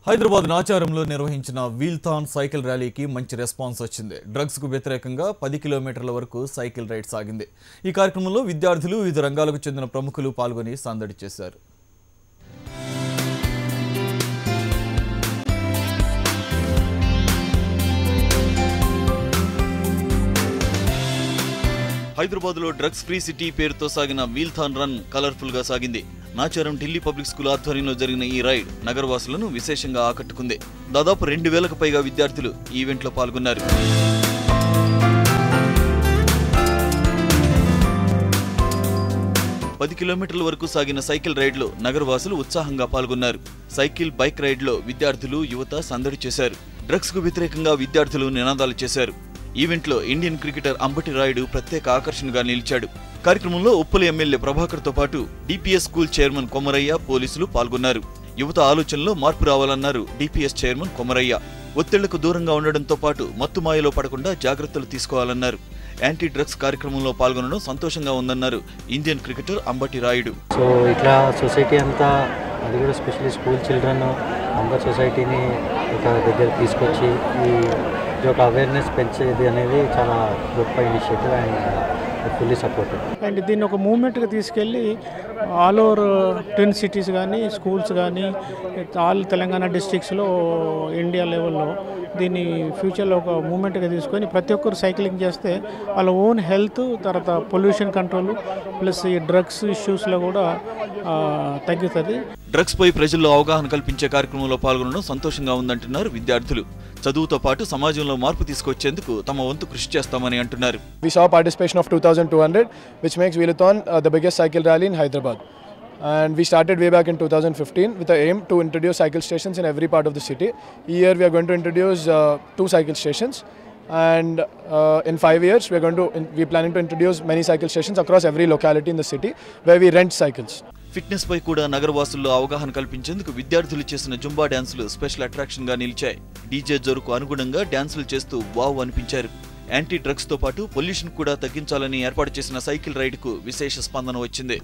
హైదరాబాద్ నాచారంలో నిర్వహించిన వీల్థాన్ సైకిల్ ర్యాలీకి మంచి రెస్పాన్స్ వచ్చింది. డ్రగ్స్ కు వ్యతిరేకంగా 10 కిలోమీటర్ల వరకు సైకిల్ రైడ్ సాగింది. ఈ కార్యక్రమంలో విద్యార్థులు వివిధ రంగాలకు చెందిన ప్రముఖులు పాల్గొని సందడి చేశారు. హైదరాబాద్లో డ్రగ్స్ ఫ్రీ సిటీ పేరుతో సాగిన వీల్థాన్ రన్ కలర్ఫుల్ గా సాగింది. నాచారం ఢిల్లీ పబ్లిక్ స్కూల్ ఆధ్వర్యంలో జరిగిన ఈ రైడ్ నగరవాసులను విశేషంగా ఆకట్టుకుంది. దాదాపు 2000కు పైగా విద్యార్థులు ఈ ఈవెంట్లో పాల్గొన్నారు. పది కిలోమీటర్ల వరకు సాగిన సైకిల్ రైడ్లో నగరవాసులు ఉత్సాహంగా పాల్గొన్నారు. సైకిల్, బైక్ రైడ్లో విద్యార్థులు, యువత సందడి చేశారు. డ్రగ్స్ కు వ్యతిరేకంగా విద్యార్థులు నినాదాలు చేశారు. ఈవెంట్లో ఇండియన్ క్రికెటర్ అంబటి రాయుడు ప్రత్యేక ఆకర్షణగా నిలిచాడు. కార్యక్రమంలో ఉప్పల్ ఎమ్మెల్యే ప్రభాకర్తో పాటు డిపిఎస్ స్కూల్ చైర్మన్ కొమరయ్య, పోలీసులు పాల్గొన్నారు. యువత ఆలోచనలో మార్పు రావాలన్నారు డిపిఎస్ చైర్మన్ కొమరయ్య. ఒత్తిళ్లకు దూరంగా ఉండడంతో పాటు మత్తుమాయలో పడకుండా జాగ్రత్తలు తీసుకోవాలన్నారు. యాంటీ డ్రగ్స్ కార్యక్రమంలో పాల్గొనడం సంతోషంగా ఉందన్నారు Indian cricketer Ambati Rayudu. So ఇట్లా సొసైటీ అంతా, అది కూడా స్పెషల్లీ స్కూల్ చిల్డ్రన్ అందరు సొసైటీని ఒక దగ్గర తీసుకొచ్చి ఈ ఒక అవేర్నెస్ పెంచేది అనేది చాలా గొప్ప initiative and fully supported. And దీన్ని ఒక మూవ్మెంట్గా తీసుకెళ్ళి ఆల్ ఓవర్ 10 సిటీస్ కానీ, స్కూల్స్ కానీ, ఆల్ తెలంగాణ డిస్ట్రిక్ట్స్లో, ఇండియా లెవెల్లో దీన్ని ఫ్యూచర్లో ఒక మూవ్మెంట్గా తీసుకొని ప్రతి ఒక్కరు సైక్లింగ్ చేస్తే వాళ్ళ ఓన్ హెల్త్, తర్వాత పొల్యూషన్ కంట్రోల్ ప్లస్ ఈ డ్రగ్స్ ఇష్యూస్లో కూడా తగ్గుతుంది. డ్రగ్స్ పై ప్రజల్లో అవగాహన కల్పించే కార్యక్రమంలో పాల్గొనడం సంతోషంగా ఉందంటున్నారు విద్యార్థులు. చదువుతో పాటు సమాజంలో మార్పు తీసుకొచ్చేందుకు తమ వంతు కృషి చేస్తామని అంటున్నారు. We saw participation of 2200 which makes Wheelathon the biggest cycle rally in Hyderabad. And we started way back in 2015 with the aim to introduce cycle stations in every part of the city. This year we are going to introduce 2 cycle stations, and in 5 years we're planning to introduce many cycle stations across every locality in the city where we rent cycles. Fitness పై కూడా నగరవాసుల్లో అవగాహన కల్పించేందుకు విద్యార్థులు చేసిన Zumba డాన్సులు special attraction గా నిలిచాయి. డీజే జోరుకు అనుగుణంగా డాన్సులు చేస్తూ వావ్ అనిపించారు. యాంటీ డ్రగ్స్ తో పాటు పొల్యూషన్ కూడా తగ్గించాలని ఏర్పాటు చేసిన సైకిల్ రైడ్ కు విశేష స్పందన వచ్చింది.